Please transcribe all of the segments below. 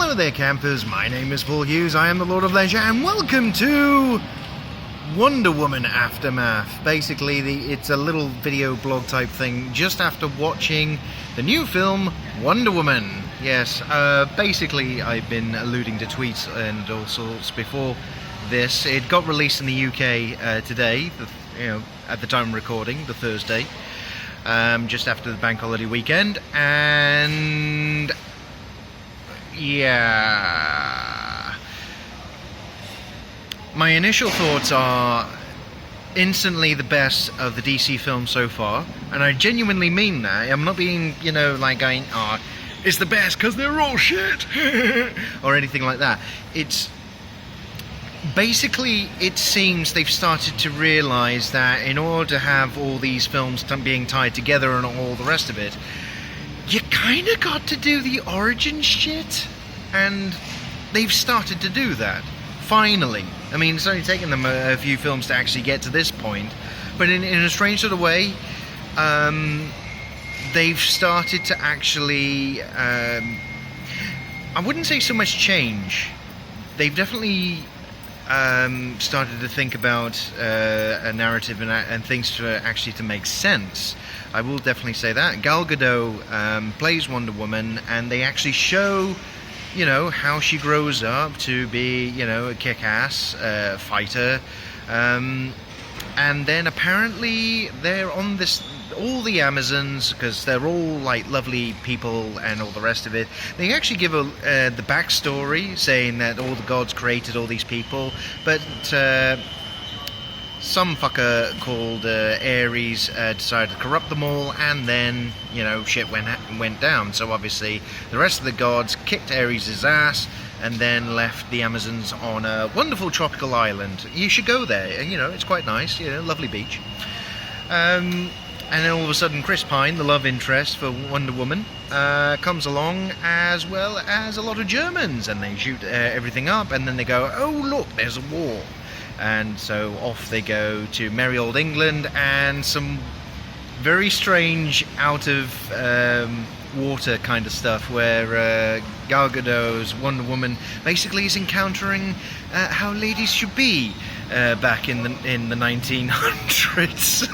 Hello there, campers. My name is Paul Hughes. I am the Lord of Leisure, and welcome to Wonder Woman Aftermath. Basically, it's a little video blog type thing just after watching the new film Wonder Woman. Yes, basically, I've been alluding to tweets and all sorts before this. It got released in the UK today, at the time of recording, the Thursday, just after the bank holiday weekend, and yeah, my initial thoughts are instantly the best of the DC films so far, and I genuinely mean that. I'm not being, like going, oh, it's the best because they're all shit, or anything like that. It's basically, it seems they've started to realise that in order to have all these films being tied together and all the rest of it, you kind of got to do the origin shit, and they've started to do that, finally. I mean, it's only taken them a few films to actually get to this point, but in a strange sort of way, they've started to actually, I wouldn't say so much change, they've definitely started to think about a narrative and things to make sense. I will definitely say that. Gal Gadot plays Wonder Woman, and they actually show, how she grows up to be, a kick-ass fighter. And then apparently they're on all the Amazons, because they're all like lovely people and all the rest of it. They actually give the backstory, saying that all the gods created all these people, but some fucker called Ares decided to corrupt them all, and then, shit went down. So obviously the rest of the gods kicked Ares' ass and then left the Amazons on a wonderful tropical island. You should go there, it's quite nice, lovely beach. And then all of a sudden Chris Pine, the love interest for Wonder Woman, comes along, as well as a lot of Germans, and they shoot everything up, and then they go, oh look, there's a war. And so off they go to merry old England, and some very strange out of water kind of stuff, where Gal Gadot's Wonder Woman basically is encountering how ladies should be back in the 1900s.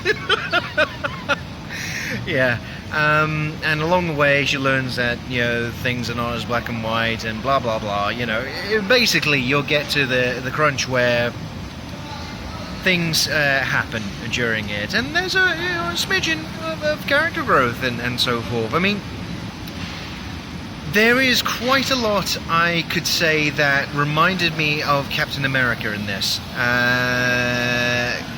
Yeah, and along the way she learns that things are not as black and white and blah blah blah. Basically you'll get to the crunch where things happen during it, and there's a smidgen of character growth and so forth. I mean, there is quite a lot I could say that reminded me of Captain America in this.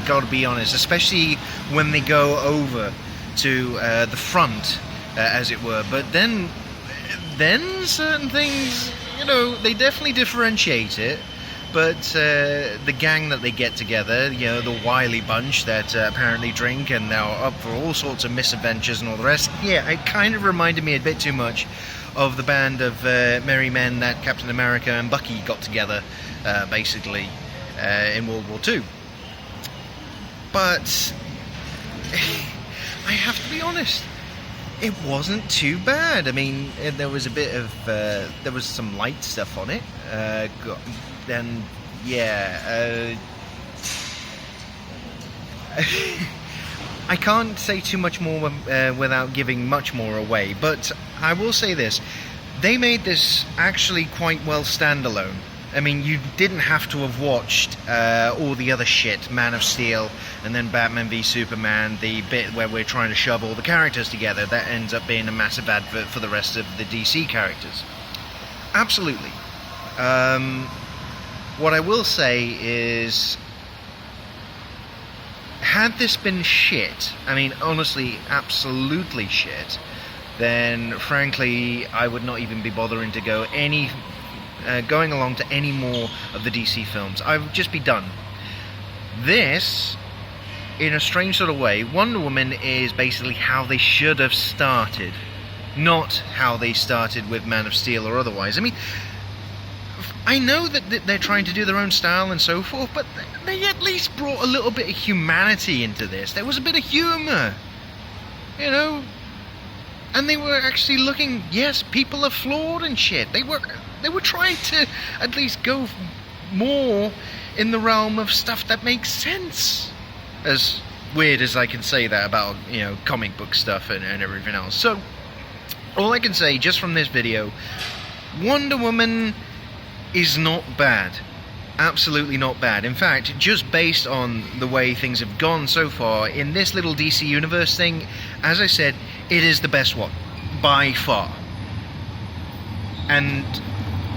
Gotta be honest, especially when they go over to the front, as it were. But then certain things, they definitely differentiate it. But the gang that they get together, the wily bunch that apparently drink and they're up for all sorts of misadventures and all the rest, yeah, it kind of reminded me a bit too much of the band of merry men that Captain America and Bucky got together, basically, in World War II. But I have to be honest, it wasn't too bad. I mean, there was a bit of, there was some light stuff on it, and yeah, I can't say too much more without giving much more away, but I will say this: they made this actually quite well standalone. I mean, you didn't have to have watched all the other shit, Man of Steel, and then Batman v Superman, the bit where we're trying to shove all the characters together. That ends up being a massive advert for the rest of the DC characters. Absolutely. What I will say is, had this been shit, I mean, honestly, absolutely shit, then frankly, I would not even be bothering to going along to any more of the DC films. I would just be done. This, in a strange sort of way, Wonder Woman is basically how they should have started, not how they started with Man of Steel or otherwise. I mean, I know that they're trying to do their own style and so forth, but they at least brought a little bit of humanity into this. There was a bit of humour, And they were actually looking, yes, people are flawed and shit. They were trying to at least go more in the realm of stuff that makes sense. As weird as I can say that about, you know, comic book stuff and everything else. So, all I can say just from this video, Wonder Woman is not bad. Absolutely not bad. In fact, just based on the way things have gone so far in this little DC Universe thing, as I said, it is the best one, by far. And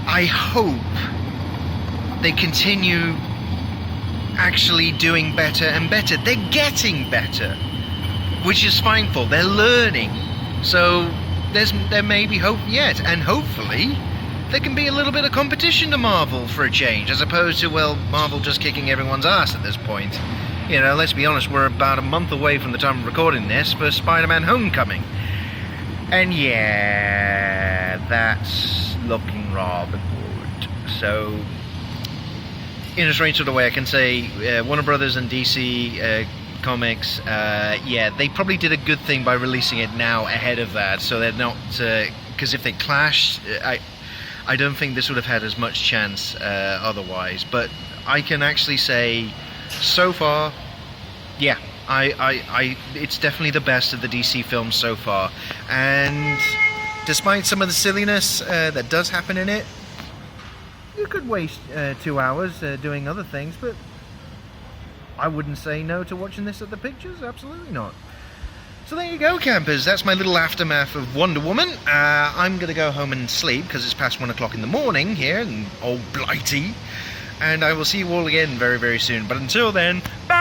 I hope they continue actually doing better and better. They're getting better, which is fine for. They're learning. So there may be hope yet, and hopefully there can be a little bit of competition to Marvel for a change, as opposed to, well, Marvel just kicking everyone's ass at this point. You know, let's be honest, we're about a month away from the time of recording this for Spider-Man Homecoming. And yeah, that's looking rather good. So, in a strange sort of way, I can say Warner Brothers and DC Comics, yeah, they probably did a good thing by releasing it now ahead of that, so they're not, because if they clashed, I don't think this would have had as much chance otherwise. But I can actually say, so far, yeah, it's definitely the best of the DC films so far. And despite some of the silliness that does happen in it, you could waste 2 hours doing other things, but I wouldn't say no to watching this at the pictures, absolutely not. So there you go, campers. That's my little aftermath of Wonder Woman. I'm going to go home and sleep because it's past 1 o'clock in the morning here in old Blighty. And I will see you all again very, very soon. But until then, bye!